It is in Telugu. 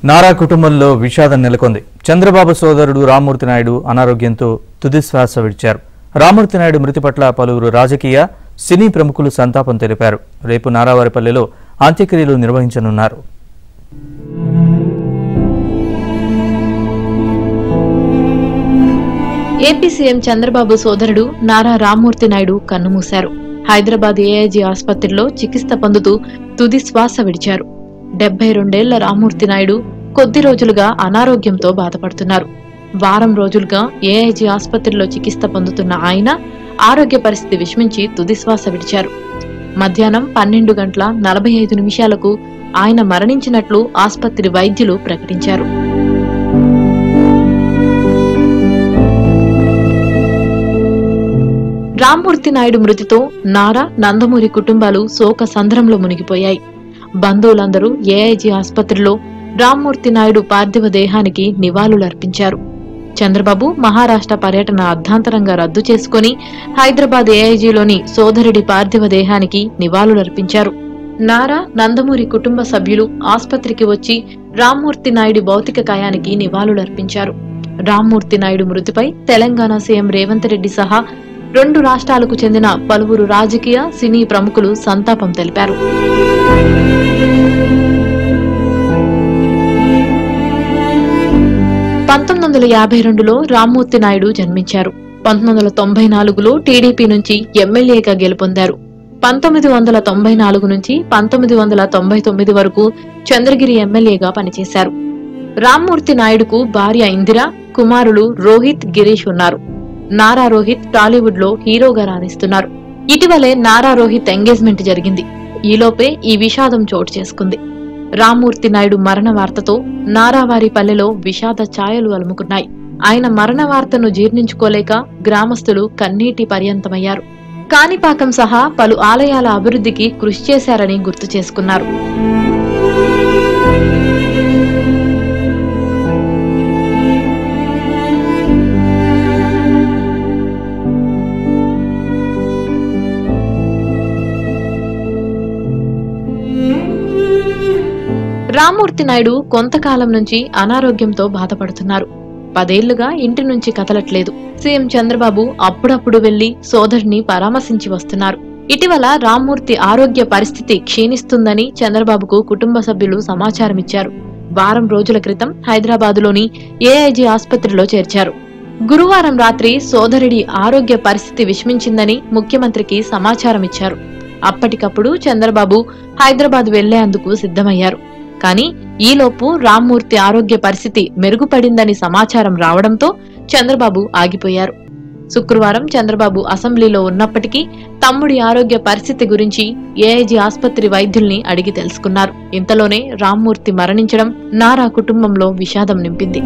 నారా కుటుంబంలో విషాదం నెలకొంది. చంద్రబాబు సోదరుడు రామ్మూర్తి నాయుడు అనారోగ్యంతో తుదిశ్వాస విడిచారు. రామ్మూర్తి నాయుడు మృతి పట్ల పలువురు రాజకీయ, సినీ ప్రముఖులు సంతాపం తెలిపారు. రేపు నారావారిపల్లెలో అంత్యక్రియలు నిర్వహించనున్నారు. ఏపీ సీఎం చంద్రబాబు సోదరుడు నారా రామ్మూర్తి నాయుడు కన్నుమూశారు. హైదరాబాద్ ఏఐజీ ఆసుపత్రిలో చికిత్స పొందుతూ తుది శ్వాస విడిచారు. 72 ఏళ్ల రామ్మూర్తి నాయుడు కొద్ది రోజులుగా అనారోగ్యంతో బాధపడుతున్నారు. వారం రోజులుగా ఏఐజీ ఆసుపత్రిలో చికిత్స పొందుతున్న ఆయన ఆరోగ్య పరిస్థితి విషమించి తుదిశ్వాస విడిచారు. మధ్యాహ్నం 12:45 ఆయన మరణించినట్లు ఆసుపత్రి వైద్యులు ప్రకటించారు. రామ్మూర్తి నాయుడు మృతితో నారా, నందమూరి కుటుంబాలు శోక సంద్రంలో మునిగిపోయాయి. బంధువులందరూ ఏఐజీ ఆసుపత్రిలో రామ్మూర్తి నాయుడు పార్థివ దేహానికి నివాళులర్పించారు. చంద్రబాబు మహారాష్ట్ర పర్యటన అర్ధాంతరంగా రద్దు చేసుకుని హైదరాబాద్ ఏఐజీలోని సోదరుడి పార్థివ దేహానికి నివాళులర్పించారు. నారా, నందమూరి కుటుంబ సభ్యులు ఆసుపత్రికి వచ్చి రామ్మూర్తి నాయుడి భౌతిక కాయానికి నివాళులర్పించారు. రామ్మూర్తి నాయుడు మృతిపై తెలంగాణ సీఎం రేవంత్ రెడ్డి సహా 2 రాష్ట్రాలకు చెందిన పలువురు రాజకీయ, సినీ ప్రముఖులు సంతాపం తెలిపారు. లో రామ్మూర్తి నాయుడు జన్మించారు. 1994లో టీడీపీ నుంచి ఎమ్మెల్యేగా గెలుపొందారు. 1994 నుంచి 1999 వరకు చంద్రగిరి ఎమ్మెల్యేగా పనిచేశారు. రామ్మూర్తి నాయుడుకు భార్య ఇందిర, కుమారులు రోహిత్, గిరీష్ ఉన్నారు. నారా రోహిత్ టాలీవుడ్ లో హీరోగా రాణిస్తున్నారు. ఇటీవలే నారా రోహిత్ ఎంగేజ్మెంట్ జరిగింది. ఈలోపే ఈ విషాదం చోటు చేసుకుంది. రామ్మూర్తి నాయుడు మరణ వార్తతో నారావారిపల్లెలో విషాద ఛాయలు అలుముకున్నాయి. ఆయన మరణ వార్తను జీర్ణించుకోలేక గ్రామస్తులు కన్నీటి పర్యంతమయ్యారు. కాణిపాకం సహా పలు ఆలయాల అభివృద్ధికి కృషి చేశారని గుర్తు చేసుకున్నారు. రామ్మూర్తి నాయుడు కొంతకాలం నుంచి అనారోగ్యంతో బాధపడుతున్నారు. 10 ఏళ్లుగా ఇంటి నుంచి కదలట్లేదు. సీఎం చంద్రబాబు అప్పుడప్పుడు వెళ్లి సోదరుని పరామర్శించి వస్తున్నారు. ఇటీవల రామ్మూర్తి ఆరోగ్య పరిస్థితి క్షీణిస్తుందని చంద్రబాబుకు కుటుంబ సభ్యులు సమాచారమిచ్చారు. వారం రోజుల క్రితం హైదరాబాదులోని ఏఐజీ ఆసుపత్రిలో చేర్చారు. గురువారం రాత్రి సోదరుడి ఆరోగ్య పరిస్థితి విషమించిందని ముఖ్యమంత్రికి సమాచారమిచ్చారు. అప్పటికప్పుడు చంద్రబాబు హైదరాబాద్ వెళ్లేందుకు సిద్ధమయ్యారు. కానీ ఈలోపు రామ్మూర్తి ఆరోగ్య పరిస్థితి మెరుగుపడిందని సమాచారం రావడంతో చంద్రబాబు ఆగిపోయారు. శుక్రవారం చంద్రబాబు అసెంబ్లీలో ఉన్నప్పటికీ తమ్ముడి ఆరోగ్య పరిస్థితి గురించి ఏఐజీ ఆసుపత్రి వైద్యుల్ని అడిగి తెలుసుకున్నారు. ఇంతలోనే రామ్మూర్తి మరణించడం నారా కుటుంబంలో విషాదం నింపింది.